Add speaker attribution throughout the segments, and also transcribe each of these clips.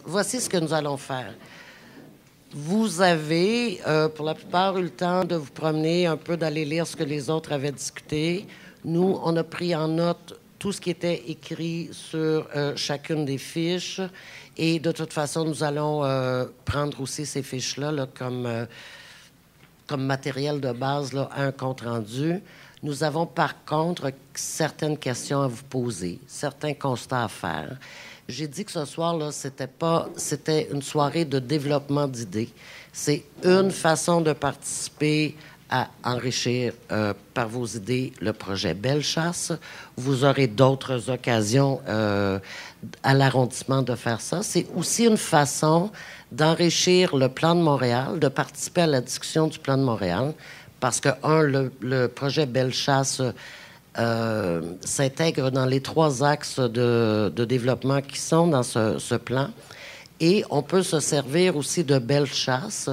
Speaker 1: Voici ce que nous allons faire. Vous avez, pour la plupart, eu le temps de vous promener un peu, d'aller lire ce que les autres avaient discuté. Nous, on a pris en note tout ce qui était écrit sur chacune des fiches. Et de toute façon, nous allons prendre aussi ces fiches-là là, comme matériel de base là, à un compte-rendu. Nous avons par contre certaines questions à vous poser, certains constats à faire. J'ai dit que ce soir, là, c'était une soirée de développement d'idées. C'est une façon de participer à enrichir par vos idées le projet Bellechasse. Vous aurez d'autres occasions à l'arrondissement de faire ça. C'est aussi une façon d'enrichir le plan de Montréal, de participer à la discussion du plan de Montréal, parce que, le projet Bellechasse s'intègre dans les 3 axes de développement qui sont dans ce plan. Et on peut se servir aussi de Bellechasse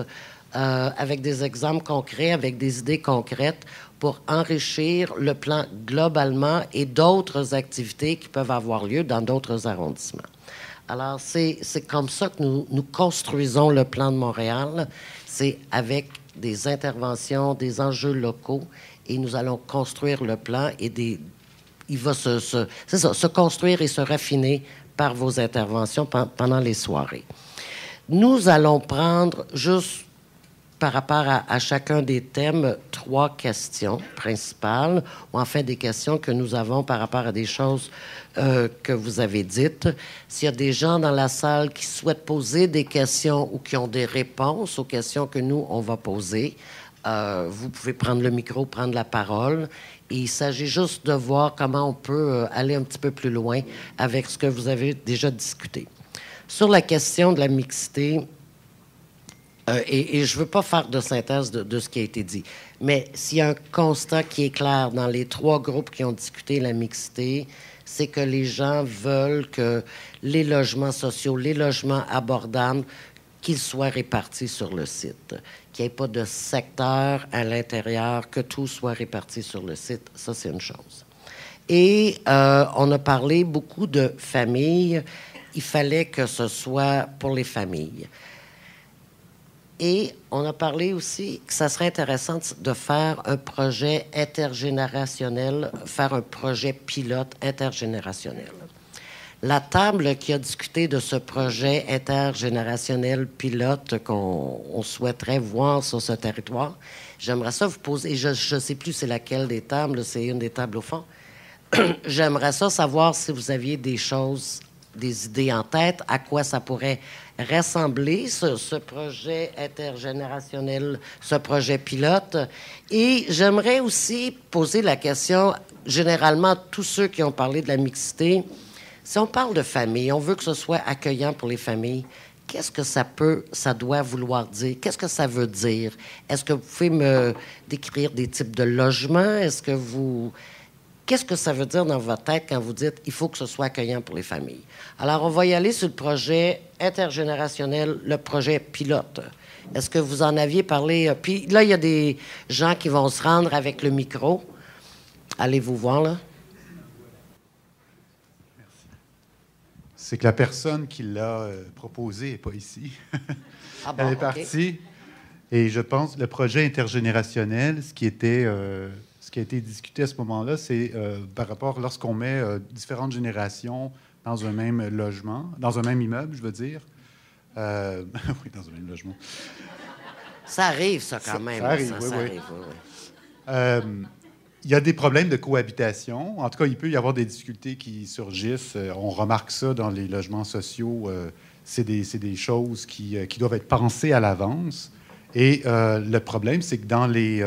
Speaker 1: avec des exemples concrets, avec des idées concrètes pour enrichir le plan globalement et d'autres activités qui peuvent avoir lieu dans d'autres arrondissements. Alors, c'est comme ça que nous construisons le plan de Montréal. C'est avec des interventions, des enjeux locaux, et nous allons construire le plan et il va se construire et se raffiner par vos interventions pendant les soirées. Nous allons prendre, juste par rapport à chacun des thèmes, 3 questions principales, ou enfin des questions que nous avons par rapport à des choses que vous avez dites. S'il y a des gens dans la salle qui souhaitent poser des questions ou qui ont des réponses aux questions que nous, on va poser, vous pouvez prendre le micro, prendre la parole. Et il s'agit juste de voir comment on peut aller un petit peu plus loin avec ce que vous avez déjà discuté. Sur la question de la mixité, et je ne veux pas faire de synthèse de ce qui a été dit, mais s'il y a un constat qui est clair dans les 3 groupes qui ont discuté la mixité, c'est que les gens veulent que les logements sociaux, les logements abordables, qu'ils soient répartis sur le site, qu'il n'y ait pas de secteur à l'intérieur, que tout soit réparti sur le site. Ça, c'est une chose. Et on a parlé beaucoup de familles. Il fallait que ce soit pour les familles. Et on a parlé aussi que ça serait intéressant de faire un projet intergénérationnel, faire un projet pilote intergénérationnel. La table qui a discuté de ce projet intergénérationnel pilote qu'on souhaiterait voir sur ce territoire, j'aimerais ça vous poser, je ne sais plus c'est laquelle des tables, c'est une des tables au fond. J'aimerais ça savoir si vous aviez des choses, des idées en tête, à quoi ça pourrait rassembler ce projet intergénérationnel, ce projet pilote. Et j'aimerais aussi poser la question, généralement, tous ceux qui ont parlé de la mixité, si on parle de famille, on veut que ce soit accueillant pour les familles, qu'est-ce que ça doit vouloir dire? Qu'est-ce que ça veut dire? Est-ce que vous pouvez me décrire des types de logements? Qu'est-ce que ça veut dire dans votre tête quand vous dites il faut que ce soit accueillant pour les familles? Alors, on va y aller sur le projet intergénérationnel, le projet pilote. Est-ce que vous en aviez parlé? Puis là, il y a des gens qui vont se rendre avec le micro. Allez-vous voir, là?
Speaker 2: C'est que la personne qui l'a proposé n'est pas ici.
Speaker 1: Ah bon,
Speaker 2: Elle est partie. Et je pense que le projet intergénérationnel, ce qui a été discuté à ce moment-là, c'est par rapport lorsqu'on met différentes générations dans un même logement, dans un même immeuble, je veux dire. Oui, dans un même logement.
Speaker 1: Ça arrive, ça, quand même.
Speaker 2: Ça arrive,
Speaker 1: ça
Speaker 2: oui.
Speaker 1: arrive, oui.
Speaker 2: Il y a des problèmes de cohabitation. En tout cas, il peut y avoir des difficultés qui surgissent. On remarque ça dans les logements sociaux. C'est des choses qui doivent être pensées à l'avance. Et le problème, c'est que dans les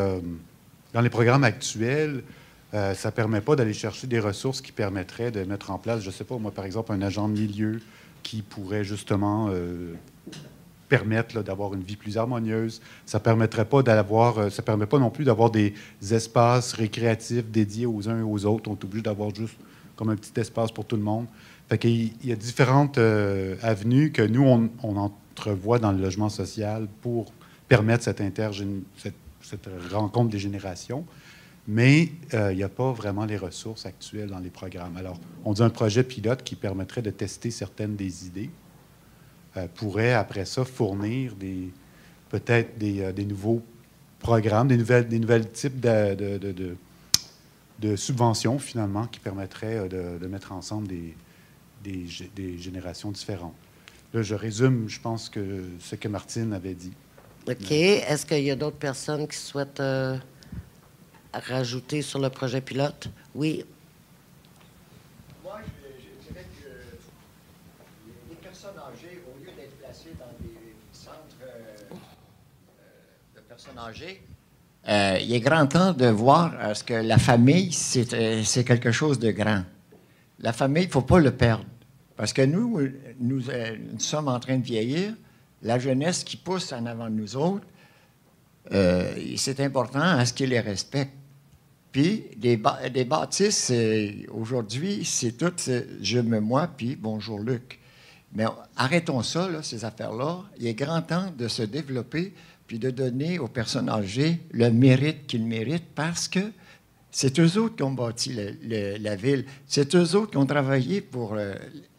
Speaker 2: programmes actuels, ça ne permet pas d'aller chercher des ressources qui permettraient de mettre en place, je ne sais pas, moi, par exemple, un agent de milieu qui pourrait justement permettre là, d'avoir une vie plus harmonieuse. Ça ne permet pas non plus d'avoir des espaces récréatifs dédiés aux uns et aux autres. On est obligé d'avoir juste comme un petit espace pour tout le monde. Fait qu'il y a différentes avenues que nous, on entrevoit dans le logement social pour permettre cette rencontre des générations. Mais il n'y a pas vraiment les ressources actuelles dans les programmes. Alors, on dit un projet pilote qui permettrait de tester certaines des idées. pourrait, après ça, fournir peut-être des nouveaux programmes, des nouvelles types de subventions, finalement, qui permettraient de mettre ensemble des générations différentes. Là, je résume, je pense, que ce que Martine avait dit.
Speaker 1: OK. Est-ce qu'il y a d'autres personnes qui souhaitent rajouter sur le projet pilote? Oui.
Speaker 3: Moi, je dirais que les personnes âgées, au lieu d'être placées dans des centres de personnes âgées, il est grand temps de voir ce que la famille, c'est quelque chose de grand. La famille, il ne faut pas le perdre. Parce que nous sommes en train de vieillir. La jeunesse qui pousse en avant de nous autres, c'est important à ce qu'ils les respectent. Puis, des bâtisses, aujourd'hui, c'est tout je me moi, puis bonjour Luc. Mais arrêtons ça, là, ces affaires-là. Il est grand temps de se développer puis de donner aux personnes âgées le mérite qu'ils méritent parce que c'est eux autres qui ont bâti la ville. C'est eux autres qui ont travaillé pour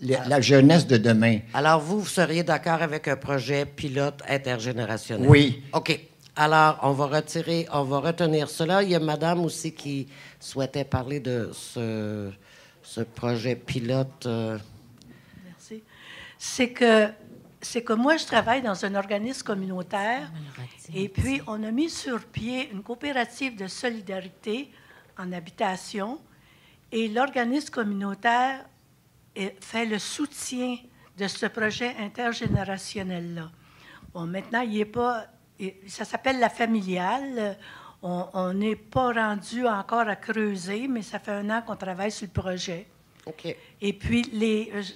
Speaker 3: la jeunesse de demain.
Speaker 1: Alors, vous seriez d'accord avec un projet pilote intergénérationnel?
Speaker 3: Oui.
Speaker 1: OK. Alors, on va retenir cela. Il y a madame aussi qui souhaitait parler de ce projet pilote.
Speaker 4: Merci. C'est que moi, je travaille dans un organisme communautaire et puis on a mis sur pied une coopérative de solidarité en habitation et l'organisme communautaire fait le soutien de ce projet intergénérationnel-là. Bon, maintenant, il n'est pas... Ça s'appelle la familiale. On n'est pas rendu encore à creuser, mais ça fait 1 an qu'on travaille sur le projet.
Speaker 1: OK.
Speaker 4: Et puis,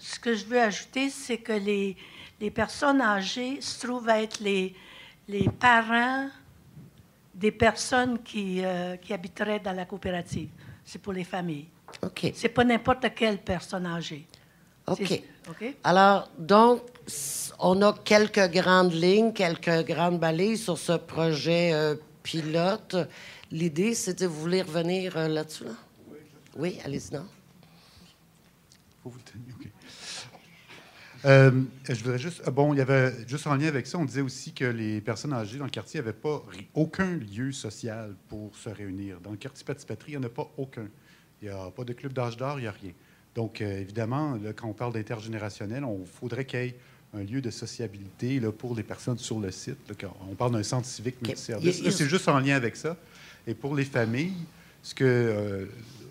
Speaker 4: ce que je veux ajouter, c'est que les personnes âgées se trouvent à être les parents des personnes qui habiteraient dans la coopérative. C'est pour les familles.
Speaker 1: OK.
Speaker 4: C'est pas n'importe quelle personne âgée.
Speaker 1: OK.
Speaker 4: OK?
Speaker 1: Alors, donc, on a quelques grandes lignes, quelques grandes balises sur ce projet pilote. L'idée, c'était, vous voulez revenir là-dessus, là? Oui, allez-y, non?
Speaker 2: Faut vous le tenir, OK. Je voudrais juste... Bon, il y avait, juste en lien avec ça, on disait aussi que les personnes âgées dans le quartier n'avaient pas aucun lieu social pour se réunir. Dans le quartier Petit-Patrie, il n'y en a pas aucun. Il n'y a pas de club d'âge d'or, il n'y a rien. Donc, évidemment, là, quand on parle d'intergénérationnel, il faudrait qu'il y ait un lieu de sociabilité là, pour les personnes sur le site. Là, quand on parle d'un centre civique multiservice. Là, c'est juste en lien avec ça. Et pour les familles,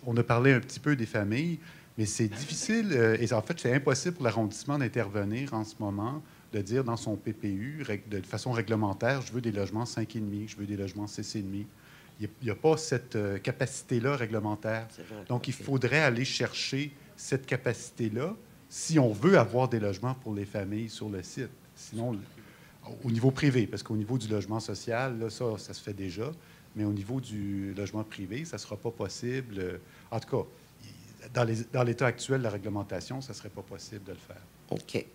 Speaker 2: on a parlé un petit peu des familles, mais c'est difficile, et en fait, c'est impossible pour l'arrondissement d'intervenir en ce moment, de dire dans son PPU, de façon réglementaire, je veux des logements 5,5, je veux des logements 6,5. Il n'y a pas cette capacité-là réglementaire. Donc, il faudrait aller chercher cette capacité-là si on veut avoir des logements pour les familles sur le site. Sinon, au niveau privé, parce qu'au niveau du logement social, là, ça se fait déjà, mais au niveau du logement privé, ça ne sera pas possible. En tout cas, dans l'état actuel de la réglementation, ça ne serait pas possible de le faire.
Speaker 1: OK.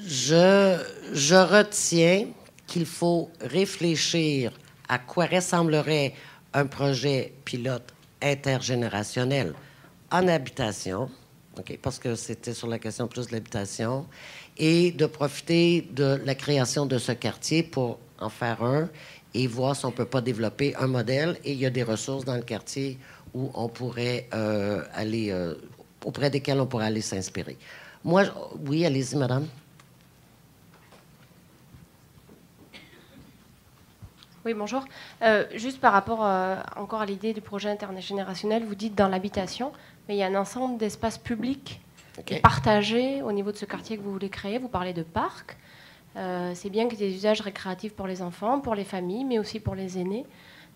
Speaker 1: Je retiens qu'il faut réfléchir à quoi ressemblerait un projet pilote intergénérationnel en habitation, okay, parce que c'était sur la question plus de l'habitation, et de profiter de la création de ce quartier pour en faire un et voir si on ne peut pas développer un modèle. Et il y a des ressources dans le quartier où on pourrait aller, auprès desquelles on pourrait aller s'inspirer. Moi, oui, allez-y, madame.
Speaker 5: Oui, bonjour. Juste par rapport encore à l'idée du projet intergénérationnel, vous dites dans l'habitation, mais il y a un ensemble d'espaces publics partagés au niveau de ce quartier que vous voulez créer. Vous parlez de parcs. C'est bien qu'il y ait des usages récréatifs pour les enfants, pour les familles, mais aussi pour les aînés.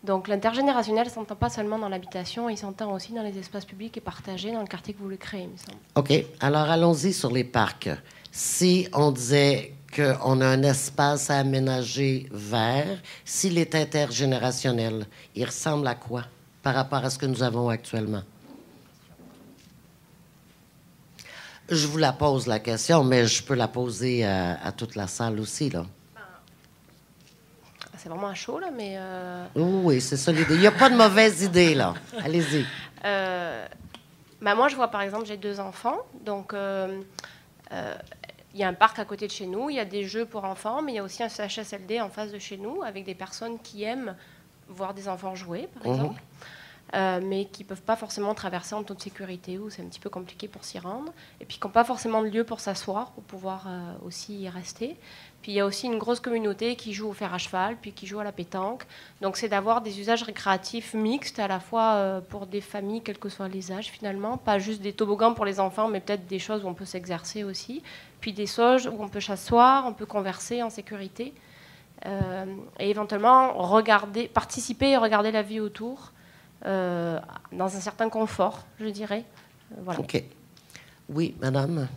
Speaker 5: Donc l'intergénérationnel ne s'entend pas seulement dans l'habitation, il s'entend aussi dans les espaces publics et partagés dans le quartier que vous voulez créer, il me semble. OK. Alors allons-y sur les parcs. Si on disait qu'on a un espace à aménager vert, s'il est intergénérationnel, il ressemble à quoi par rapport à ce que nous avons actuellement? Je vous la pose, la question, mais je peux la poser à toute la salle aussi, là. C'est vraiment un show, là, mais... Oui, c'est ça l'idée. Il n'y a pas de mauvaise idée, là. Allez-y. Moi, je vois, par exemple, j'ai 2 enfants, donc il y a un parc à côté de chez nous, il y a des jeux pour enfants, mais il y a aussi un CHSLD en face de chez nous, avec des personnes qui aiment voir des enfants jouer, par exemple, mais qui ne peuvent pas forcément traverser en toute sécurité, ou c'est un petit peu compliqué pour s'y rendre, et puis qui n'ont pas forcément de lieu pour s'asseoir, pour pouvoir aussi y rester. Puis il y a aussi une grosse communauté qui joue au fer à cheval, puis qui joue à la pétanque. Donc c'est d'avoir des usages récréatifs mixtes, à la fois pour des familles, quels que soient les âges finalement, pas juste des toboggans pour les enfants, mais peut-être des choses où on peut s'exercer aussi, puis des sauges où on peut s'asseoir, on peut converser en sécurité, et éventuellement participer et regarder la vie autour, dans un certain confort, je dirais. Voilà.
Speaker 1: OK. Oui, madame.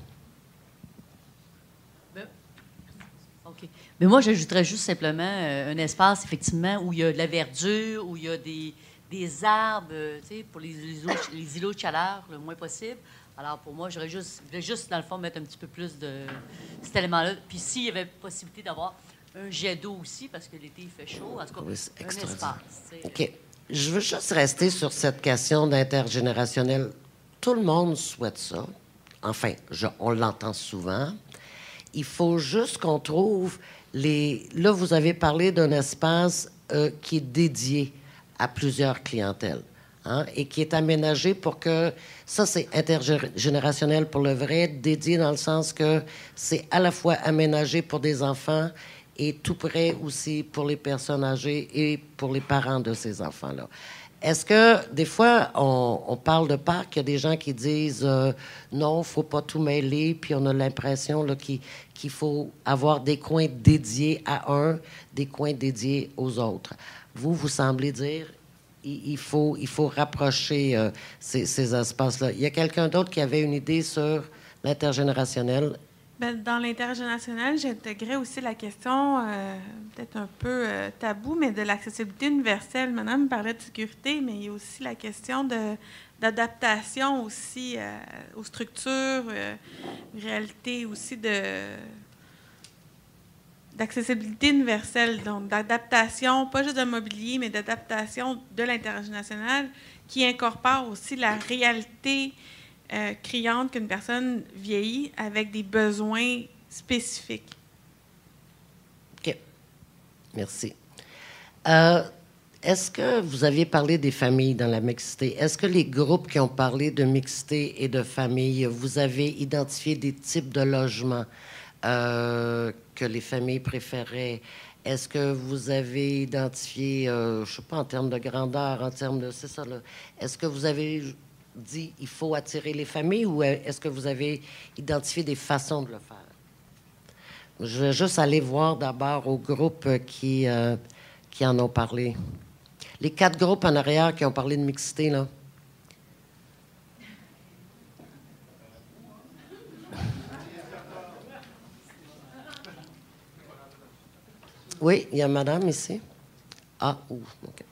Speaker 6: OK. Mais moi, j'ajouterais juste simplement un espace, effectivement, où il y a de la verdure, où il y a des arbres, tu sais, pour les îlots de chaleur, le moins possible. Alors, pour moi, je voudrais juste, dans le fond, mettre un petit peu plus de cet élément-là. Puis s'il y avait possibilité d'avoir un jet d'eau aussi, parce que l'été, il fait chaud, en tout cas,
Speaker 1: Oui, c'est
Speaker 6: un espace.
Speaker 1: OK. Je veux juste rester sur cette question d'intergénérationnel. Tout le monde souhaite ça. Enfin, on l'entend souvent. Il faut juste qu'on trouve Là, vous avez parlé d'un espace qui est dédié à plusieurs clientèles, hein, et qui est aménagé pour que... Ça, c'est intergénérationnel pour le vrai, dédié dans le sens que c'est à la fois aménagé pour des enfants et tout près aussi pour les personnes âgées et pour les parents de ces enfants-là. Est-ce que, des fois, on parle de parc, il y a des gens qui disent non, il ne faut pas tout mêler, puis on a l'impression là, qu'il faut avoir des coins dédiés à un, des coins dédiés aux autres. Vous semblez dire il faut rapprocher ces espaces-là. Il y a quelqu'un d'autre qui avait une idée sur l'intergénérationnel?
Speaker 7: Bien, dans l'intergénérationnel, j'intégrais aussi la question, peut-être un peu tabou, mais de l'accessibilité universelle. Madame parlait de sécurité, mais il y a aussi la question d'adaptation aussi aux structures, une réalité aussi d'accessibilité universelle, donc d'adaptation, pas juste de mobilier, mais d'adaptation de l'intergénérationnel qui incorpore aussi la réalité criante qu'une personne vieillit avec des besoins spécifiques.
Speaker 1: OK. Merci. Est-ce que vous aviez parlé des familles dans la mixité? Est-ce que les groupes qui ont parlé de mixité et de famille, vous avez identifié des types de logements que les familles préféraient? Est-ce que vous avez identifié, je ne sais pas, en termes de grandeur, en termes de... C'est ça, là. Est-ce que vous avez dit il faut attirer les familles ou est-ce que vous avez identifié des façons de le faire? Je vais juste aller voir d'abord aux groupes qui en ont parlé. Les 4 groupes en arrière qui ont parlé de mixité, là. Oui, il y a madame ici. Ah, OK.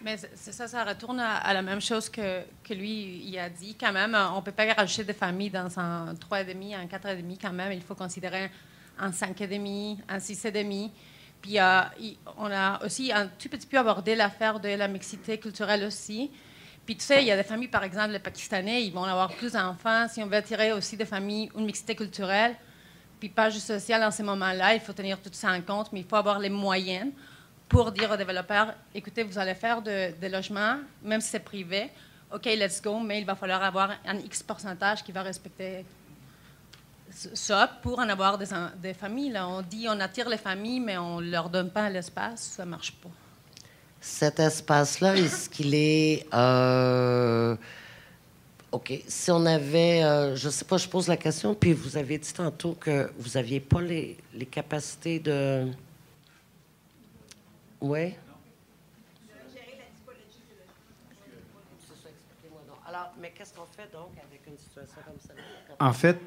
Speaker 8: Mais c'est ça, ça retourne à la même chose que lui il a dit. Quand même, on ne peut pas rajouter des familles dans un 3,5, un 4,5 quand même. Il faut considérer un 5,5, un 6,5. Puis on a aussi un tout petit peu abordé l'affaire de la mixité culturelle aussi. Puis tu sais, il y a des familles, par exemple, les Pakistanais, ils vont avoir plus d'enfants. Si on veut attirer aussi des familles, une mixité culturelle, puis pas juste sociale en ce moment-là, il faut tenir tout ça en compte, mais il faut avoir les moyens pour dire aux développeurs, écoutez, vous allez faire des logements, même si c'est privé, OK, let's go, mais il va falloir avoir un X pourcentage qui va respecter ça pour en avoir des familles. Là. On dit on attire les familles, mais on ne leur donne pas l'espace, ça ne marche pas.
Speaker 1: Cet espace-là, est-ce qu'il est... OK. Si on avait... je ne sais pas, je pose la question, puis vous avez dit tantôt que vous n'aviez pas les capacités de... Oui? Alors, mais qu'est-ce qu'on fait donc avec une situation comme ça?
Speaker 9: En fait,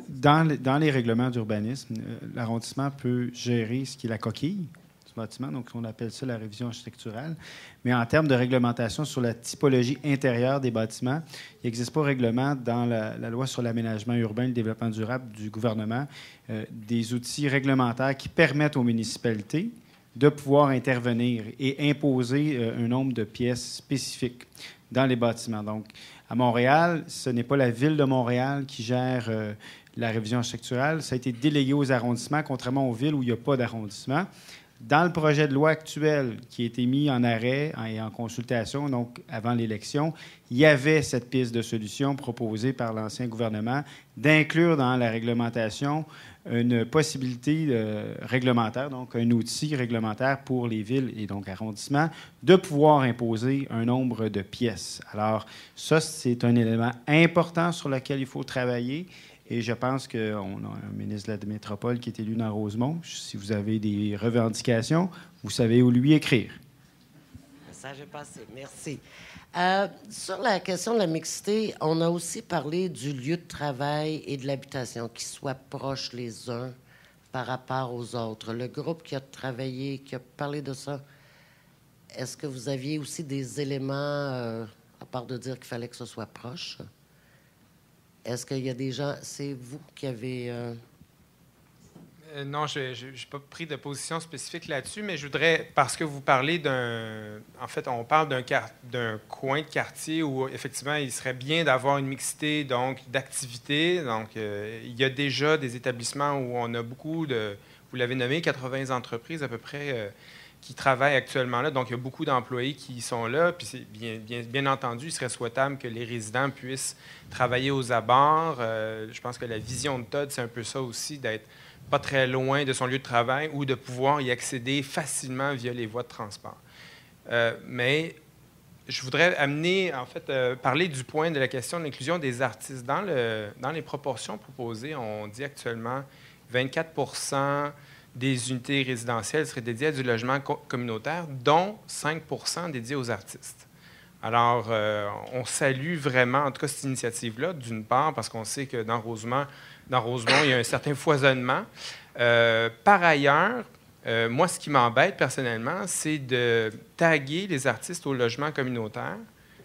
Speaker 9: dans les règlements d'urbanisme, l'arrondissement peut gérer ce qui est la coquille du bâtiment, donc on appelle ça la révision architecturale. Mais en termes de réglementation sur la typologie intérieure des bâtiments, il n'existe pas de règlement dans la loi sur l'aménagement urbain et le développement durable du gouvernement, des outils réglementaires qui permettent aux municipalités de pouvoir intervenir et imposer un nombre de pièces spécifiques dans les bâtiments. Donc, À Montréal, ce n'est pas la Ville de Montréal qui gère la révision architecturale. Ça a été délégué aux arrondissements, contrairement aux villes où il n'y a pas d'arrondissement. Dans le projet de loi actuel qui a été mis en arrêt et en consultation, donc avant l'élection, il y avait cette piste de solution proposée par l'ancien gouvernement d'inclure dans la réglementation une possibilité réglementaire, donc un outil réglementaire pour les villes et donc arrondissements, de pouvoir imposer un nombre de pièces. Alors, ça, c'est un élément important sur lequel il faut travailler. Et je pense qu'on a un ministre de la métropole qui est élu dans Rosemont. Si vous avez des revendications, vous savez où lui écrire.
Speaker 1: Ça, j'ai passé. Merci. Sur la question de la mixité, on a aussi parlé du lieu de travail et de l'habitation, qui soient proches les uns par rapport aux autres. Le groupe qui a travaillé, qui a parlé de ça, est-ce que vous aviez aussi des éléments, à part de dire qu'il fallait que ce soit proche? Est-ce qu'il y a des gens... C'est vous qui avez...
Speaker 10: Non, je n'ai pas pris de position spécifique là-dessus, mais je voudrais, parce que vous parlez d'un... En fait, on parle d'un coin de quartier où, effectivement, il serait bien d'avoir une mixité, donc, d'activités. Donc, il y a déjà des établissements où on a beaucoup de... Vous l'avez nommé, 80 entreprises à peu près qui travaillent actuellement là. Donc, il y a beaucoup d'employés qui sont là. Puis, bien entendu, il serait souhaitable que les résidents puissent travailler aux abords. Je pense que la vision de Todd, c'est un peu ça aussi, d'être pas très loin de son lieu de travail ou de pouvoir y accéder facilement via les voies de transport. Mais je voudrais amener, en fait, parler du point de la question de l'inclusion des artistes. Dans les proportions proposées, on dit actuellement 24 des unités résidentielles seraient dédiées à du logement communautaire, dont 5 dédiés aux artistes. Alors, on salue vraiment, en tout cas, cette initiative-là, d'une part, parce qu'on sait que dans Rosemont, il y a un certain foisonnement. Par ailleurs, moi, ce qui m'embête personnellement, c'est de taguer les artistes au logement communautaire.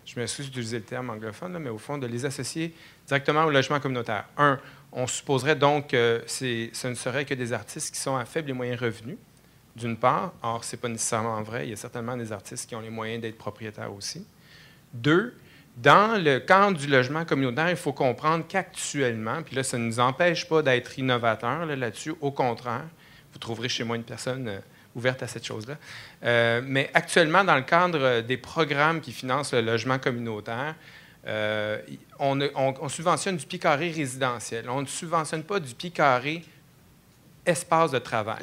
Speaker 10: Je m'excuse d'utiliser le terme anglophone, là, mais au fond, de les associer directement au logement communautaire. On supposerait donc que ce ne serait que des artistes qui sont à faible et moyen revenu, d'une part. Or, ce n'est pas nécessairement vrai. Il y a certainement des artistes qui ont les moyens d'être propriétaires aussi. 2, dans le cadre du logement communautaire, il faut comprendre qu'actuellement, puis là, ça ne nous empêche pas d'être innovateurs là-dessus. Au contraire, vous trouverez chez moi une personne ouverte à cette chose-là. Mais actuellement, dans le cadre des programmes qui financent le logement communautaire, on subventionne du pied carré résidentiel. On ne subventionne pas du pied carré espace de travail,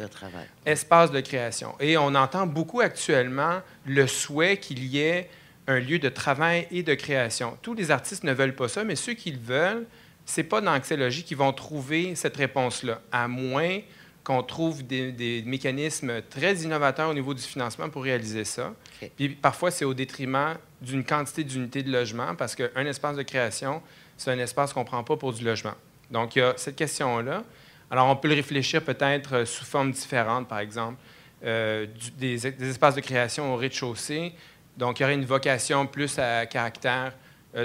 Speaker 10: espace de création. Et on entend beaucoup actuellement le souhait qu'il y ait un lieu de travail et de création. Tous les artistes ne veulent pas ça, mais ceux qui le veulent, ce n'est pas dans Axélogie qu'ils vont trouver cette réponse-là, à moins qu'on trouve des mécanismes très innovateurs au niveau du financement pour réaliser ça. Okay. Puis parfois, c'est au détriment d'une quantité d'unités de logement, parce qu'un espace de création, c'est un espace qu'on ne prend pas pour du logement. Donc, il y a cette question-là. Alors, on peut le réfléchir peut-être sous forme différente, par exemple, des espaces de création au rez-de-chaussée. Donc, il y aurait une vocation plus à caractère,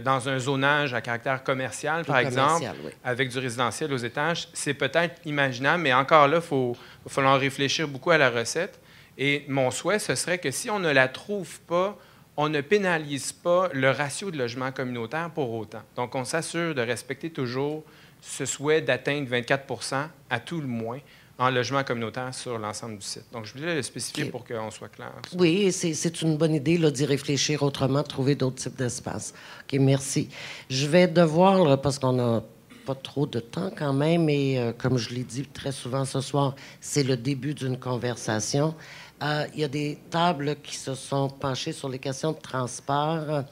Speaker 10: dans un zonage à caractère commercial, par exemple, oui, avec du résidentiel aux étages. C'est peut-être imaginable, mais encore là, il va falloir réfléchir beaucoup à la recette. Et mon souhait, ce serait que si on ne la trouve pas, on ne pénalise pas le ratio de logement communautaire pour autant. Donc, on s'assure de respecter toujours ce souhait d'atteindre 24 à tout le moins en logement communautaire sur l'ensemble du site. Donc, je voulais le spécifier pour qu'on soit clair.
Speaker 1: Oui, c'est une bonne idée là, d'y réfléchir autrement, trouver d'autres types d'espaces. OK, merci. Je vais devoir, là, parce qu'on n'a pas trop de temps quand même, et comme je l'ai dit très souvent ce soir, c'est le début d'une conversation. Il y a des tables qui se sont penchées sur les questions de transport.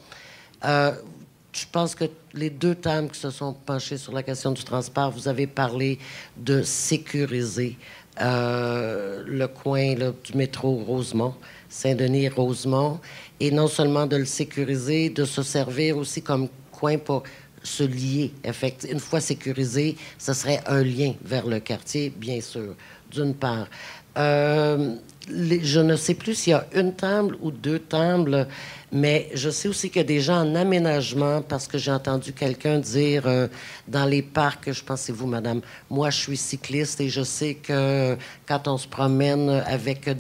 Speaker 1: Je pense que les deux tables qui se sont penchées sur la question du transport, vous avez parlé de sécuriser le coin là, du métro Rosemont, Saint-Denis-Rosemont, et non seulement de le sécuriser, de se servir aussi comme coin pour se lier. Une fois sécurisé, ce serait un lien vers le quartier, bien sûr, d'une part. Je ne sais plus s'il y a une table ou deux tables, mais je sais aussi qu'il y a des gens en aménagement, parce que j'ai entendu quelqu'un dire dans les parcs, je pense que c'est vous, madame, moi je suis cycliste et je sais que quand on se promène avec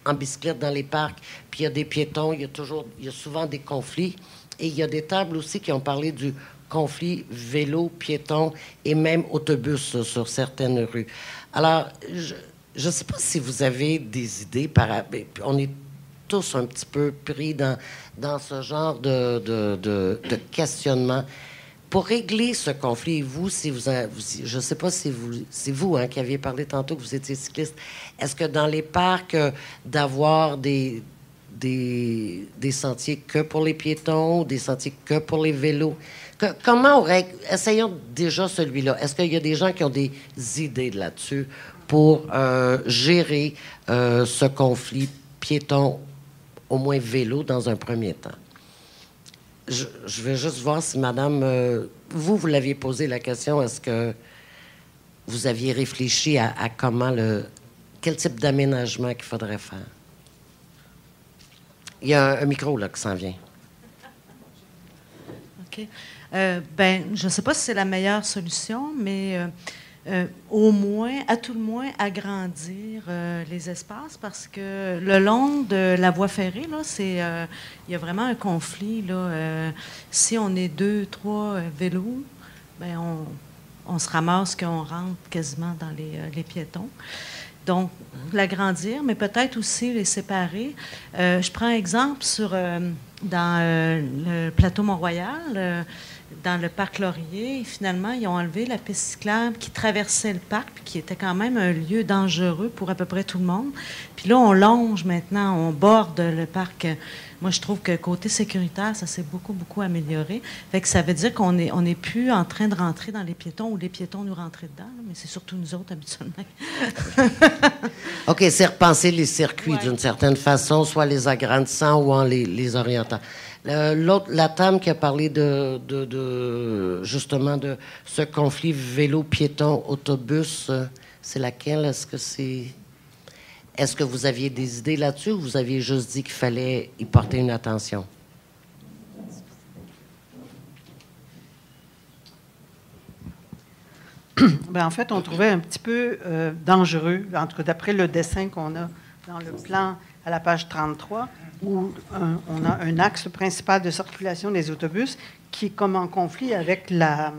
Speaker 1: en bicyclette dans les parcs, puis il y a des piétons, il y a souvent des conflits. Et il y a des tables aussi qui ont parlé du conflit vélo, piéton et même autobus sur certaines rues. Alors, je ne sais pas si vous avez des idées. On est tous un petit peu pris dans ce genre de questionnement. Pour régler ce conflit, vous, je ne sais pas si c'est vous qui aviez parlé tantôt que vous étiez cycliste, est-ce que dans les parcs, d'avoir des sentiers que pour les piétons, des sentiers que pour les vélos, essayons déjà celui-là. Est-ce qu'il y a des gens qui ont des idées là-dessus pour gérer ce conflit piéton, au moins vélo, dans un premier temps? Je vais juste voir si, madame, vous l'aviez posé la question, est-ce que vous aviez réfléchi à quel type d'aménagement qu'il faudrait faire? Il y a un micro là qui s'en vient.
Speaker 11: OK. Je ne sais pas si c'est la meilleure solution, mais au moins, à tout le moins, agrandir les espaces parce que le long de la voie ferrée, là, il y a vraiment un conflit. Là, si on est 2, 3 vélos, on se ramasse qu'on rentre quasiment dans les piétons. Donc, l'agrandir, mais peut-être aussi les séparer. Je prends un exemple dans le plateau Mont-Royal, dans le parc Laurier. Et finalement, ils ont enlevé la piste cyclable qui traversait le parc, puis qui était quand même un lieu dangereux pour à peu près tout le monde. Puis là, on longe maintenant, on borde le parc. Moi, je trouve que côté sécuritaire, ça s'est beaucoup, beaucoup amélioré. Fait que ça veut dire qu'on n'est plus en train de rentrer dans les piétons ou les piétons nous rentraient dedans, là, mais c'est surtout nous autres, habituellement.
Speaker 1: OK, c'est repenser les circuits d'une certaine façon, soit les agrandissant ou en les orientant. La dame qui a parlé justement de ce conflit vélo-piéton-autobus, c'est laquelle? Est-ce que vous aviez des idées là-dessus ou vous aviez juste dit qu'il fallait y porter une attention?
Speaker 12: En fait, on trouvait un petit peu dangereux, en tout cas d'après le dessin qu'on a dans le plan à la page 33, où on a un axe principal de circulation des autobus qui est comme en conflit avec la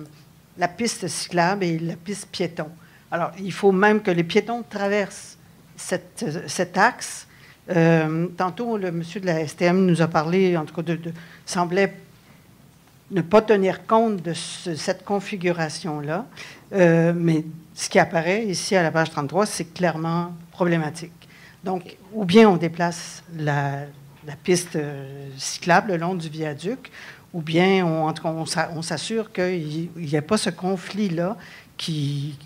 Speaker 12: piste cyclable et la piste piéton. Alors, il faut même que les piétons traversent cet axe. Tantôt, le monsieur de la STM nous a parlé, en tout cas, semblait ne pas tenir compte de cette configuration-là. Mais ce qui apparaît ici à la page 33, c'est clairement problématique. Donc, ou bien on déplace la piste cyclable le long du viaduc, ou bien on s'assure qu'il n'y ait pas ce conflit-là qui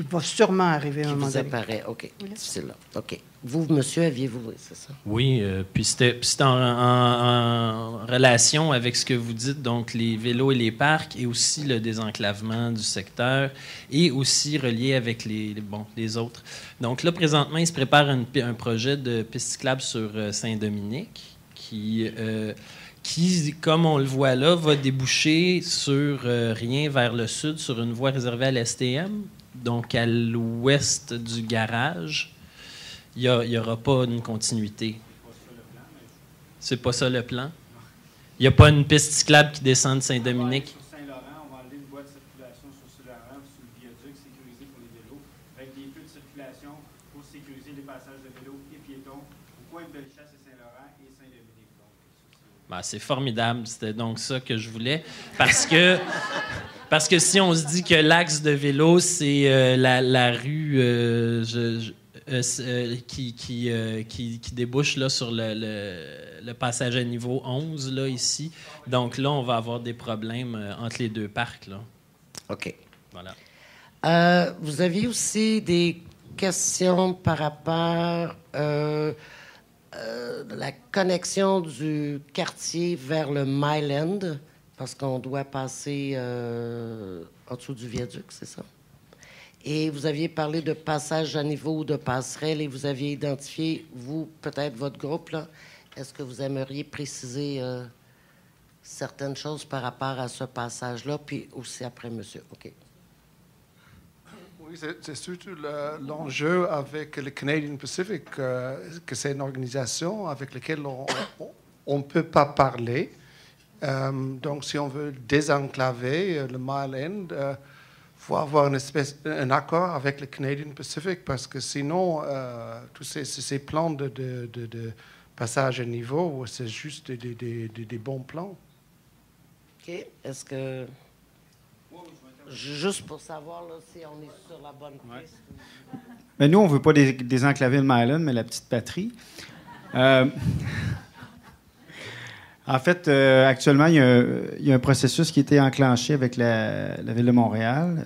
Speaker 12: va sûrement arriver à un moment donné.
Speaker 1: Qui vous apparaît, OK. C'est là. OK. Vous, monsieur, aviez-vous... C'est ça?
Speaker 13: Oui, puis c'était en relation avec ce que vous dites, donc les vélos et les parcs, et aussi le désenclavement du secteur, et aussi relié avec les autres. Donc là, présentement, il se prépare un projet de piste cyclable sur Saint-Dominique qui, comme on le voit là, va déboucher sur rien vers le sud, sur une voie réservée à l'STM, donc à l'ouest du garage. Il n'y aura pas une continuité. C'est pas ça le plan? Il n'y a pas une piste cyclable qui descend de Saint-Dominique?
Speaker 9: Sur Saint-Laurent, on va enlever une voie de circulation sur Saint-Laurent, sur le viaduc sécurisé pour les vélos, avec des feux de circulation pour sécuriser les passages de vélos et piétons au coin de Bellechasse et Saint-Laurent et Saint-Dominique.
Speaker 13: C'est formidable. C'était donc ça que je voulais. Parce que si on se dit que l'axe de vélo, c'est la rue... qui débouche là, sur le passage à niveau 11, là, ici. Donc là, on va avoir des problèmes entre les deux parcs. Là.
Speaker 1: OK.
Speaker 13: Voilà.
Speaker 1: Vous aviez aussi des questions par rapport à la connexion du quartier vers le Mile End, parce qu'on doit passer en dessous du viaduc, c'est ça? Et vous aviez parlé de passage à niveau, de passerelle, et vous aviez identifié, vous, peut-être votre groupe, là. Est-ce que vous aimeriez préciser certaines choses par rapport à ce passage-là, puis aussi après, monsieur? OK.
Speaker 14: Oui, c'est surtout l'enjeu avec le Canadian Pacific, que c'est une organisation avec laquelle on ne peut pas parler. Donc, si on veut désenclaver le Mile End, il faut avoir un accord avec le Canadian Pacific, parce que sinon, tous ces plans de passage à niveau, c'est juste des bons plans.
Speaker 1: OK. Est-ce que... Juste pour savoir là, si on est sur la bonne piste.
Speaker 9: Mais nous, on ne veut pas désenclaver le Mile End, mais la petite patrie. En fait, actuellement, il y a un processus qui a été enclenché avec la Ville de Montréal.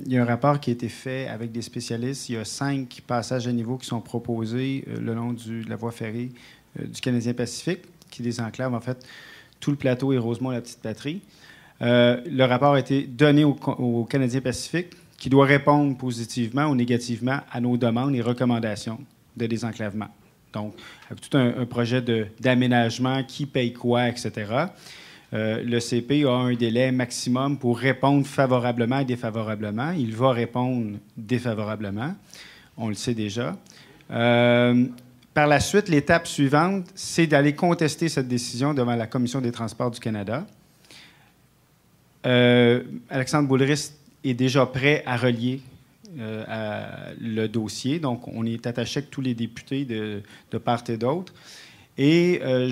Speaker 9: Il y a un rapport qui a été fait avec des spécialistes. Il y a 5 passages à niveau qui sont proposés le long de la voie ferrée du Canadien Pacifique, qui désenclave, en fait, tout le plateau et Rosemont-la-Petite-Patrie. Le rapport a été donné au Canadien Pacifique, qui doit répondre positivement ou négativement à nos demandes et recommandations de désenclavement. Donc, avec tout un projet d'aménagement, qui paye quoi, etc. Le CP a un délai maximum pour répondre favorablement et défavorablement. Il va répondre défavorablement. On le sait déjà. Par la suite, l'étape suivante, c'est d'aller contester cette décision devant la Commission des transports du Canada. Alexandre Boulris est déjà prêt à relier le dossier. Donc, on est attaché avec tous les députés de part et d'autre. Et un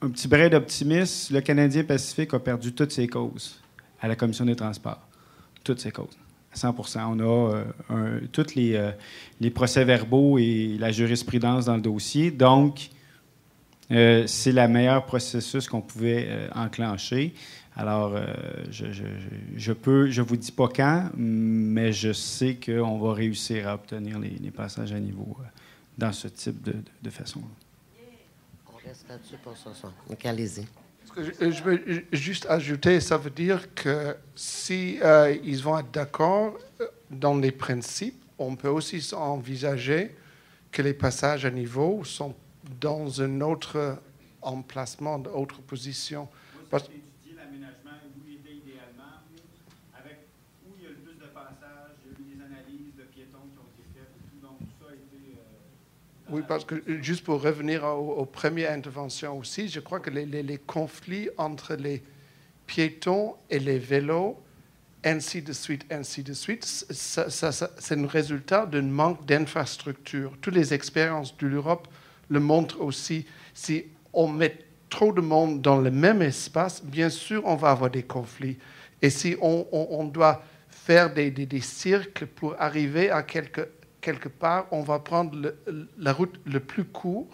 Speaker 9: petit brin d'optimisme, le Canadien Pacifique a perdu toutes ses causes à la Commission des transports. Toutes ses causes. À 100%. On a tous les procès-verbaux et la jurisprudence dans le dossier. Donc, c'est le meilleur processus qu'on pouvait enclencher. Alors, je vous dis pas quand, mais je sais qu'on va réussir à obtenir les passages à niveau dans ce type de façon.
Speaker 1: On reste là-dessus pour ce soir. Donc, allez-y.
Speaker 14: Je veux juste ajouter, ça veut dire que si ils vont être d'accord dans les principes, on peut aussi envisager que les passages à niveau sont dans un autre emplacement, d'autre position. Parce...
Speaker 9: l'aménagement où il était idéalement, avec où il y a le plus de passages, il y a eu des analyses de piétons qui ont été faites, donc tout ça a été...
Speaker 14: Oui, parce que juste pour revenir aux premières interventions aussi, je crois que les conflits entre les piétons et les vélos, ainsi de suite, c'est un résultat d'un manque d'infrastructure. Toutes les expériences de l'Europe le montrent aussi. Si on met trop de monde dans le même espace, bien sûr, on va avoir des conflits. Et si on doit faire des cercles pour arriver à quelque part, on va prendre la route le plus court.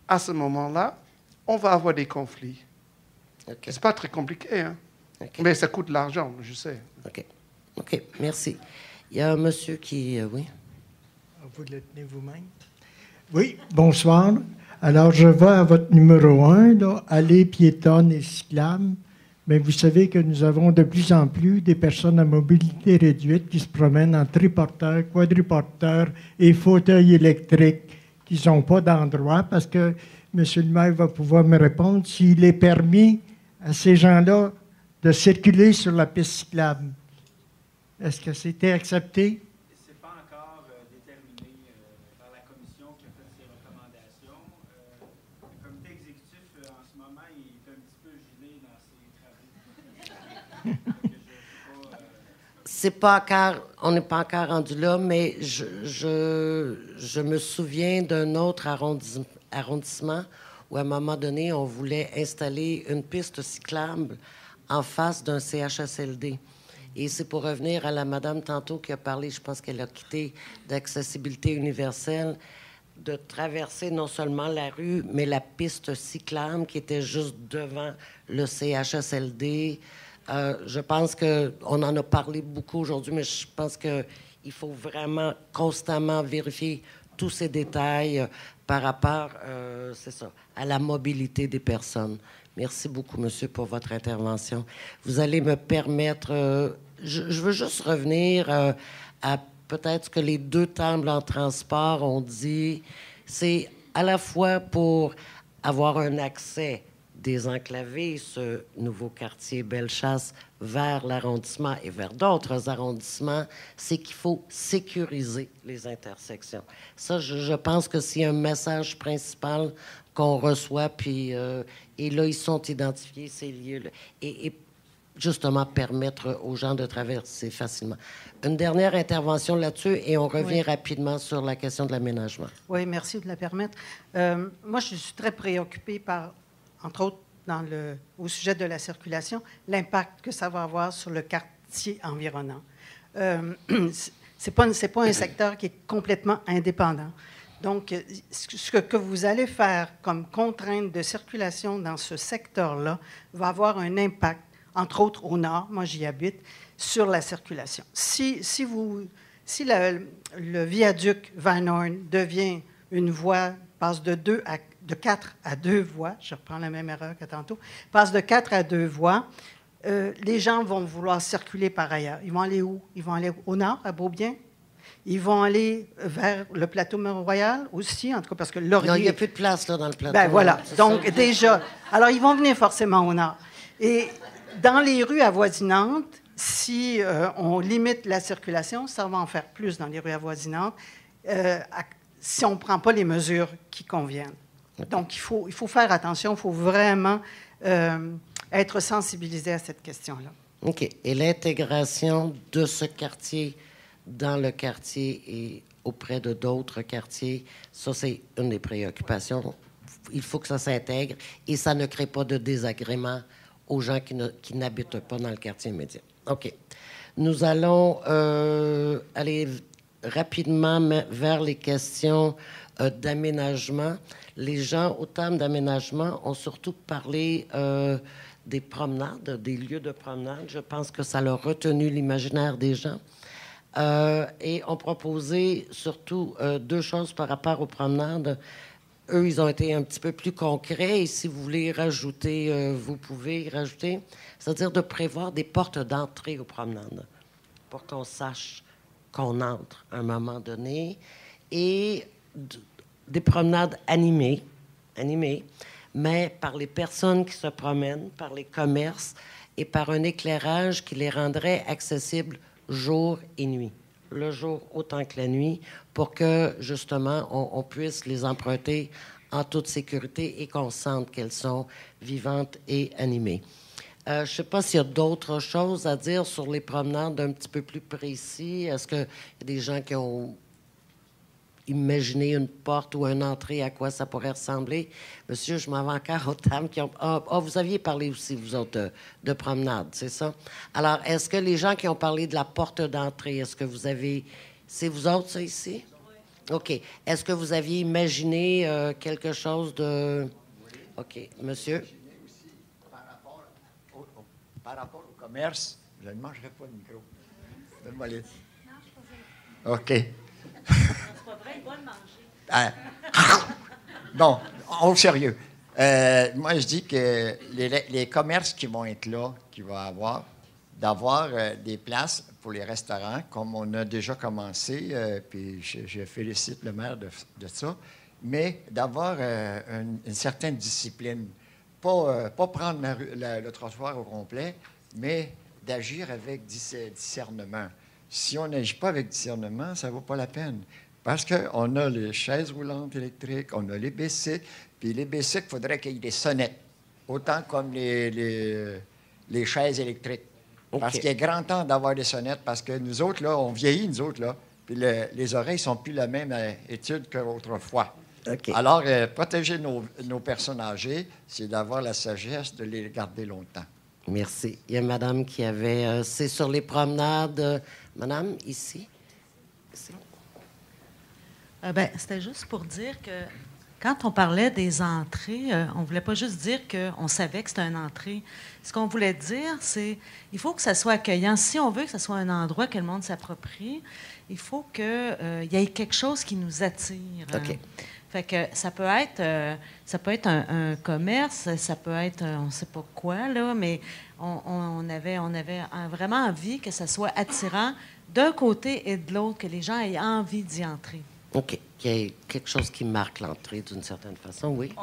Speaker 14: À ce moment-là, on va avoir des conflits. Okay. Ce n'est pas très compliqué, hein? Okay. Mais ça coûte de l'argent, je sais.
Speaker 1: OK, merci. Il y a un monsieur qui... oui.
Speaker 15: Vous le tenez vous-même? Oui, bonsoir. Alors, je vais à votre numéro 1, là, allées piétonnes et cyclables. Mais vous savez que nous avons de plus en plus des personnes à mobilité réduite qui se promènent en triporteurs, quadriporteurs et fauteuils électriques qui n'ont pas d'endroit, parce que M. le maire va pouvoir me répondre s'il est permis à ces gens-là de circuler sur la piste cyclable. Est-ce que c'était accepté?
Speaker 9: Ce n'est pas encore déterminé par la commission qui a fait ses recommandations. Le comité exécutif, en ce moment, il est un petit peu gelé dans ses travaux.
Speaker 1: On n'est pas encore rendu là, mais je me souviens d'un autre arrondissement où, à un moment donné, on voulait installer une piste cyclable en face d'un CHSLD. Et c'est pour revenir à la madame tantôt qui a parlé, je pense qu'elle a quitté, d'accessibilité universelle, de traverser non seulement la rue, mais la piste cyclable qui était juste devant le CHSLD. Je pense qu'on en a parlé beaucoup aujourd'hui, mais je pense qu'il faut vraiment constamment vérifier tous ces détails par rapport, c'est ça, à la mobilité des personnes. Merci beaucoup, monsieur, pour votre intervention. Vous allez me permettre... je veux juste revenir à peut-être ce que les deux tables en transport ont dit. C'est à la fois pour avoir un accès désenclaver ce nouveau quartier Bellechasse vers l'arrondissement et vers d'autres arrondissements, c'est qu'il faut sécuriser les intersections. Ça, je pense que c'est un message principal qu'on reçoit, puis et là, ils sont identifiés, ces lieux-là, et justement permettre aux gens de traverser facilement. Une dernière intervention là-dessus, et on revient rapidement sur la question de l'aménagement.
Speaker 12: Oui, merci de la permettre. Moi, je suis très préoccupée par, entre autres, au sujet de la circulation, l'impact que ça va avoir sur le quartier environnant. C'est pas un secteur qui est complètement indépendant. Donc, ce que vous allez faire comme contrainte de circulation dans ce secteur-là va avoir un impact, entre autres au nord, moi j'y habite, sur la circulation. Si le viaduc Van Horn devient une voie, passe de 4 à 2 voies, je reprends la même erreur que tantôt, passe de 4 à 2 voies, les gens vont vouloir circuler par ailleurs. Ils vont aller où? Ils vont aller au nord, à Beaubien? Ils vont aller vers le plateau Mont-Royal aussi, en tout cas parce que Laurier...
Speaker 1: Il n'y a plus de place là, dans le plateau.
Speaker 12: Ben voilà, donc déjà... Alors, ils vont venir forcément au nord. Et dans les rues avoisinantes, si on limite la circulation, ça va en faire plus dans les rues avoisinantes, si on ne prend pas les mesures qui conviennent. Donc, il faut faire attention, il faut vraiment être sensibilisé à cette question-là.
Speaker 1: OK. Et l'intégration de ce quartier dans le quartier et auprès de d'autres quartiers, ça, c'est une des préoccupations. Il faut que ça s'intègre et ça ne crée pas de désagrément aux gens qui n'habitent pas dans le quartier immédiat. OK. Nous allons aller rapidement vers les questions d'aménagement. Les gens, au terme d'aménagement, ont surtout parlé des promenades, des lieux de promenade. Je pense que ça a retenu l'imaginaire des gens. Et ont proposé surtout 2 choses par rapport aux promenades. Eux, ils ont été un petit peu plus concrets. Et si vous voulez rajouter, vous pouvez rajouter. C'est-à-dire de prévoir des portes d'entrée aux promenades pour qu'on sache qu'on entre à un moment donné. Et des promenades animées, mais par les personnes qui se promènent, par les commerces et par un éclairage qui les rendrait accessibles jour et nuit. Le jour autant que la nuit, pour que, justement, on puisse les emprunter en toute sécurité et qu'on sente qu'elles sont vivantes et animées. Je ne sais pas s'il y a d'autres choses à dire sur les promenades un petit peu plus précis. Est-ce qu'il y a des gens qui ont imaginé une porte ou une entrée, à quoi ça pourrait ressembler? Monsieur, je m'en vais encore aux dames qui ont... vous aviez parlé aussi, vous autres, de promenade, c'est ça? Alors, est-ce que les gens qui ont parlé de la porte d'entrée, est-ce que vous avez... C'est vous autres, ça, ici? Oui. OK. Est-ce que vous aviez imaginé quelque chose de... OK. Monsieur?
Speaker 3: Par rapport au commerce, je ne mangerai pas le micro. Donne-moi les... OK.
Speaker 6: C'est pas vrai, il va le manger.
Speaker 3: Bon, au sérieux. Moi, je dis que les commerces qui vont être là, qui vont avoir, d'avoir des places pour les restaurants, comme on a déjà commencé, puis je félicite le maire de ça, mais d'avoir une certaine discipline. Pas prendre le trottoir au complet, mais d'agir avec discernement. Si on n'agit pas avec discernement, ça ne vaut pas la peine. Parce qu'on a les chaises roulantes électriques, on a les bicycles, puis les bicycles, il faudrait qu'il y ait des sonnettes, autant comme les chaises électriques. Okay. Parce qu'il est grand temps d'avoir des sonnettes, parce que nous autres, là, on vieillit, nous autres, là, puis les oreilles ne sont plus la même étude qu'autrefois. Okay. Alors, protéger nos personnes âgées, c'est d'avoir la sagesse de les garder longtemps.
Speaker 1: Merci. Il y a madame qui avait... c'est sur les promenades. Madame, ici.
Speaker 11: C'était juste pour dire que quand on parlait des entrées, on ne voulait pas juste dire qu'on savait que c'était une entrée. Ce qu'on voulait dire, c'est qu'il faut que ça soit accueillant. Si on veut que ce soit un endroit que le monde s'approprie, il faut qu'il y ait quelque chose qui nous attire.
Speaker 1: OK.
Speaker 11: Fait que ça peut être un commerce, ça peut être on ne sait pas quoi, là, mais on avait vraiment envie que ça soit attirant d'un côté et de l'autre, que les gens aient envie d'y entrer.
Speaker 1: OK. Qu'il y ait quelque chose qui marque l'entrée d'une certaine façon, oui.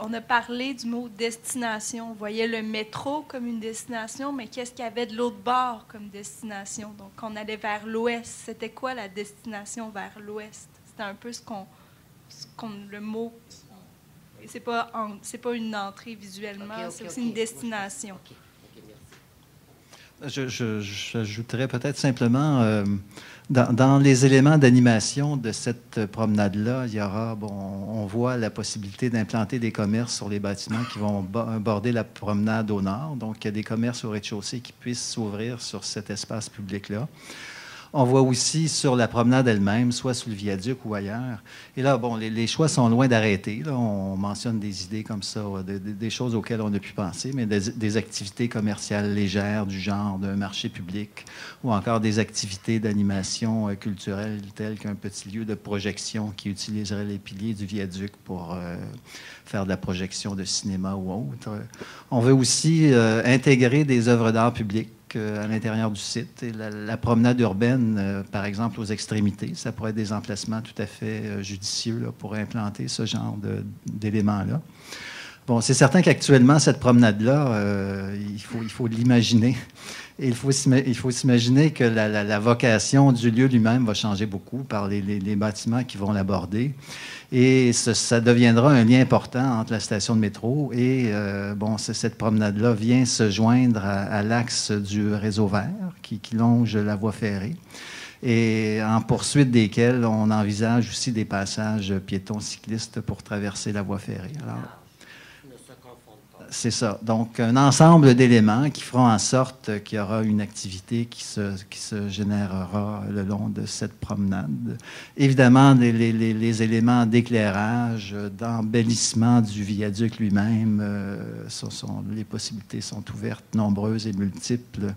Speaker 16: on a parlé du mot destination. On voyait le métro comme une destination, mais qu'est-ce qu'il y avait de l'autre bord comme destination? Donc, on allait vers l'ouest. C'était quoi la destination vers l'ouest? C'était un peu le mot. C'est pas une entrée visuellement, c'est aussi une destination.
Speaker 17: J'ajouterais peut-être simplement, dans les éléments d'animation de cette promenade-là, il y aura, on voit la possibilité d'implanter des commerces sur les bâtiments qui vont border la promenade au nord. Donc, il y a des commerces au rez-de-chaussée qui puissent s'ouvrir sur cet espace public-là. On voit aussi sur la promenade elle-même, soit sous le viaduc ou ailleurs. Et là, les choix sont loin d'arrêter. On mentionne des idées comme ça, des choses auxquelles on a pu penser, mais des activités commerciales légères du genre d'un marché public ou encore des activités d'animation culturelle telles qu'un petit lieu de projection qui utiliserait les piliers du viaduc pour faire de la projection de cinéma ou autre. On veut aussi intégrer des œuvres d'art publiques à l'intérieur du site. Et la promenade urbaine, par exemple, aux extrémités, ça pourrait être des emplacements tout à fait judicieux là, pour implanter ce genre d'éléments-là. Bon, c'est certain qu'actuellement, cette promenade-là, il faut l'imaginer. Et il faut s'imaginer que la vocation du lieu lui-même va changer beaucoup par les bâtiments qui vont l'aborder. Et ça deviendra un lien important entre la station de métro et cette promenade-là vient se joindre à l'axe du réseau vert qui longe la voie ferrée et en poursuite desquels on envisage aussi des passages piétons cyclistes pour traverser la voie ferrée. Alors, c'est ça. Donc, un ensemble d'éléments qui feront en sorte qu'il y aura une activité qui se générera le long de cette promenade. Évidemment, les éléments d'éclairage, d'embellissement du viaduc lui-même, les possibilités sont ouvertes, nombreuses et multiples,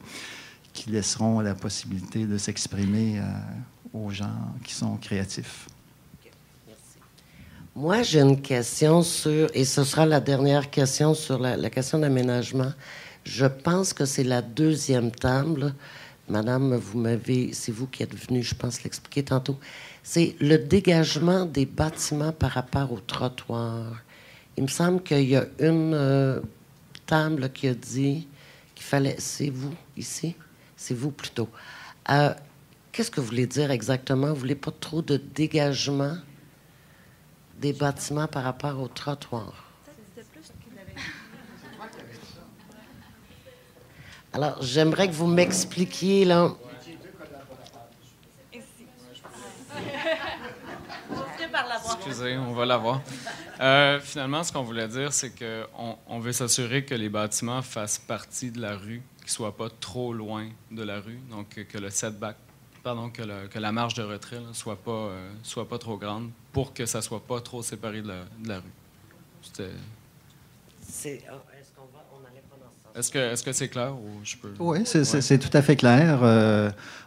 Speaker 17: qui laisseront la possibilité de s'exprimer aux gens qui sont créatifs.
Speaker 1: Moi, j'ai une question et ce sera la dernière question sur la question d'aménagement. Je pense que c'est la deuxième table. Madame, c'est vous qui êtes venue, je pense, l'expliquer tantôt. C'est le dégagement des bâtiments par rapport au trottoir. Il me semble qu'il y a une table qui a dit qu'il fallait... C'est vous, ici? C'est vous, plutôt. Qu'est-ce que vous voulez dire exactement? Vous voulez pas trop de dégagement des bâtiments par rapport au trottoir? Alors, j'aimerais que vous m'expliquiez, là...
Speaker 18: Excusez, on va la voir. Finalement, ce qu'on voulait dire, c'est qu'on veut s'assurer que les bâtiments fassent partie de la rue, qu'ils ne soient pas trop loin de la rue, donc que le setback, que la marge de retrait ne soit pas trop grande pour que ça ne soit pas trop séparé de la rue. Est-ce que c'est clair ou je peux...
Speaker 17: Oui, c'est tout à fait clair.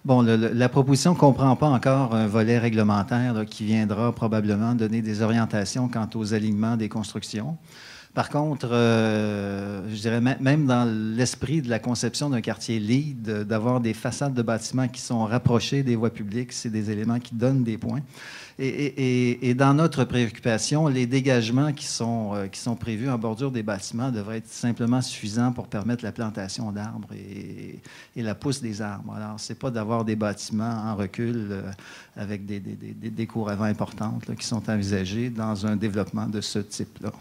Speaker 17: La proposition ne comprend pas encore un volet réglementaire là, qui viendra probablement donner des orientations quant aux alignements des constructions. Par contre, je dirais même dans l'esprit de la conception d'un quartier LEED, d'avoir des façades de bâtiments qui sont rapprochées des voies publiques, c'est des éléments qui donnent des points. Et dans notre préoccupation, les dégagements qui sont prévus en bordure des bâtiments devraient être simplement suffisants pour permettre la plantation d'arbres et la pousse des arbres. Alors, ce n'est pas d'avoir des bâtiments en recul avec des cours à vent importantes là, qui sont envisagées dans un développement de ce type-là.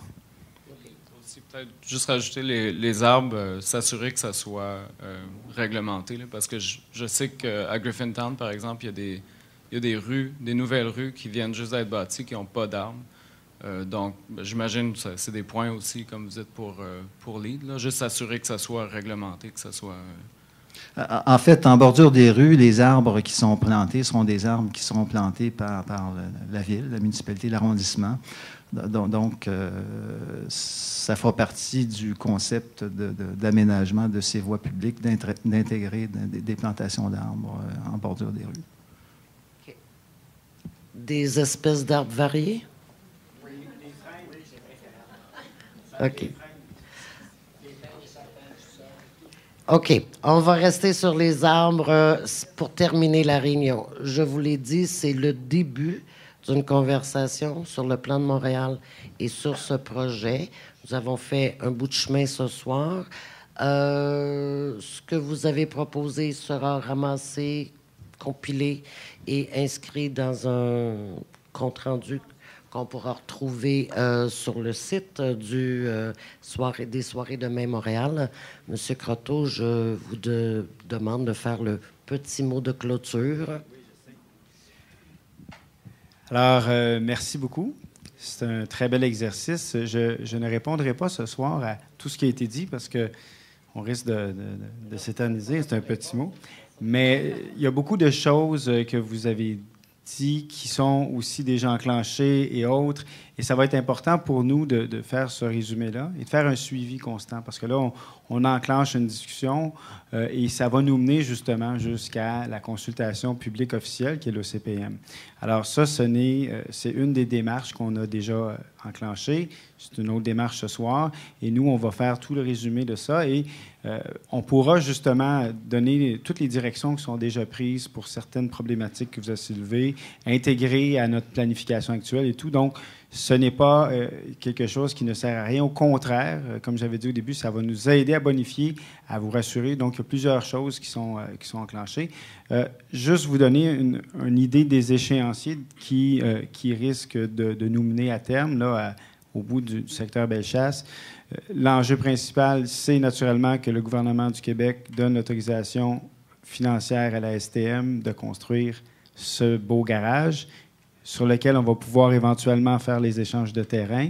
Speaker 18: Peut-être juste rajouter les arbres, s'assurer que ça soit réglementé, là, parce que je sais qu'à Griffintown, par exemple, il y a des rues, des nouvelles rues qui viennent juste d'être bâties, qui n'ont pas d'arbres. Donc, j'imagine que c'est des points aussi, comme vous dites, pour LEED, là, juste s'assurer que ça soit réglementé, que ça soit...
Speaker 17: En fait, en bordure des rues, les arbres qui sont plantés seront des arbres qui seront plantés par la ville, la municipalité, l'arrondissement. Donc, ça fera partie du concept d'aménagement de ces voies publiques, d'intégrer des plantations d'arbres en bordure des rues.
Speaker 1: Okay. Des espèces d'arbres variés?
Speaker 3: Oui, des frênes.
Speaker 1: OK. OK. On va rester sur les arbres pour terminer la réunion. Je vous l'ai dit, c'est le début d'une conversation sur le plan de Montréal et sur ce projet. Nous avons fait un bout de chemin ce soir. Ce que vous avez proposé sera ramassé, compilé et inscrit dans un compte-rendu qu'on pourra retrouver sur le site des Soirées de mai Montréal. Monsieur Croteau, je vous demande de faire le petit mot de clôture.
Speaker 9: Alors, merci beaucoup. C'est un très bel exercice. Je ne répondrai pas ce soir à tout ce qui a été dit parce qu'on risque de s'éterniser. C'est un petit mot. Mais il y a beaucoup de choses que vous avez dit qui sont aussi déjà enclenchées et autres. Et ça va être important pour nous de faire ce résumé-là et de faire un suivi constant parce que là, on enclenche une discussion et ça va nous mener justement jusqu'à la consultation publique officielle qui est l'OCPM. Alors ça, c'est une des démarches qu'on a déjà enclenchées. C'est une autre démarche ce soir. Et nous, on va faire tout le résumé de ça et on pourra justement donner toutes les directions qui sont déjà prises pour certaines problématiques que vous avez soulevées, intégrer à notre planification actuelle et tout. Donc, ce n'est pas quelque chose qui ne sert à rien. Au contraire, comme j'avais dit au début, ça va nous aider à bonifier, à vous rassurer. Donc, il y a plusieurs choses qui sont enclenchées. Juste vous donner une idée des échéanciers qui risquent de nous mener à terme, là, au bout du secteur Bellechasse. L'enjeu principal, c'est naturellement que le gouvernement du Québec donne l'autorisation financière à la STM de construire ce beau garage sur lequel on va pouvoir éventuellement faire les échanges de terrain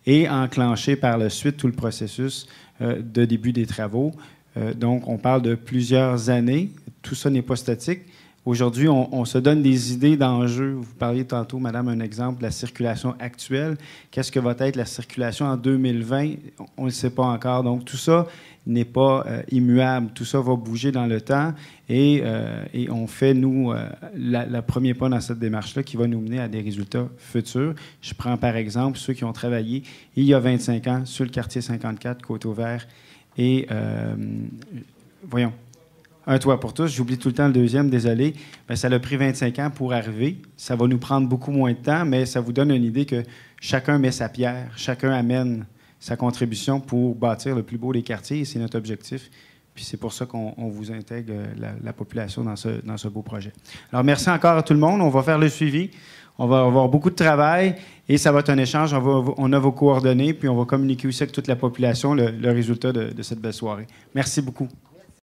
Speaker 9: et enclencher par la suite tout le processus de début des travaux. Donc, on parle de plusieurs années. Tout ça n'est pas statique. Aujourd'hui, on se donne des idées d'enjeux. Vous parliez tantôt, Madame, un exemple, de la circulation actuelle. Qu'est-ce que va être la circulation en 2020? On ne le sait pas encore. Donc, tout ça n'est pas immuable. Tout ça va bouger dans le temps et on fait, nous, le premier pas dans cette démarche-là qui va nous mener à des résultats futurs. Je prends par exemple ceux qui ont travaillé il y a 25 ans sur le quartier 54, Côte-au-Vert et, voyons, Un toit pour tous. J'oublie tout le temps le deuxième, désolé. Bien, ça a pris 25 ans pour arriver. Ça va nous prendre beaucoup moins de temps, mais ça vous donne une idée que chacun met sa pierre, chacun amène sa contribution pour bâtir le plus beau des quartiers, et c'est notre objectif. Puis c'est pour ça qu'on vous intègre la population dans ce beau projet. Alors, merci encore à tout le monde. On va faire le suivi. On va avoir beaucoup de travail et ça va être un échange. On a vos coordonnées, puis on va communiquer aussi avec toute la population le résultat de cette belle soirée. Merci beaucoup.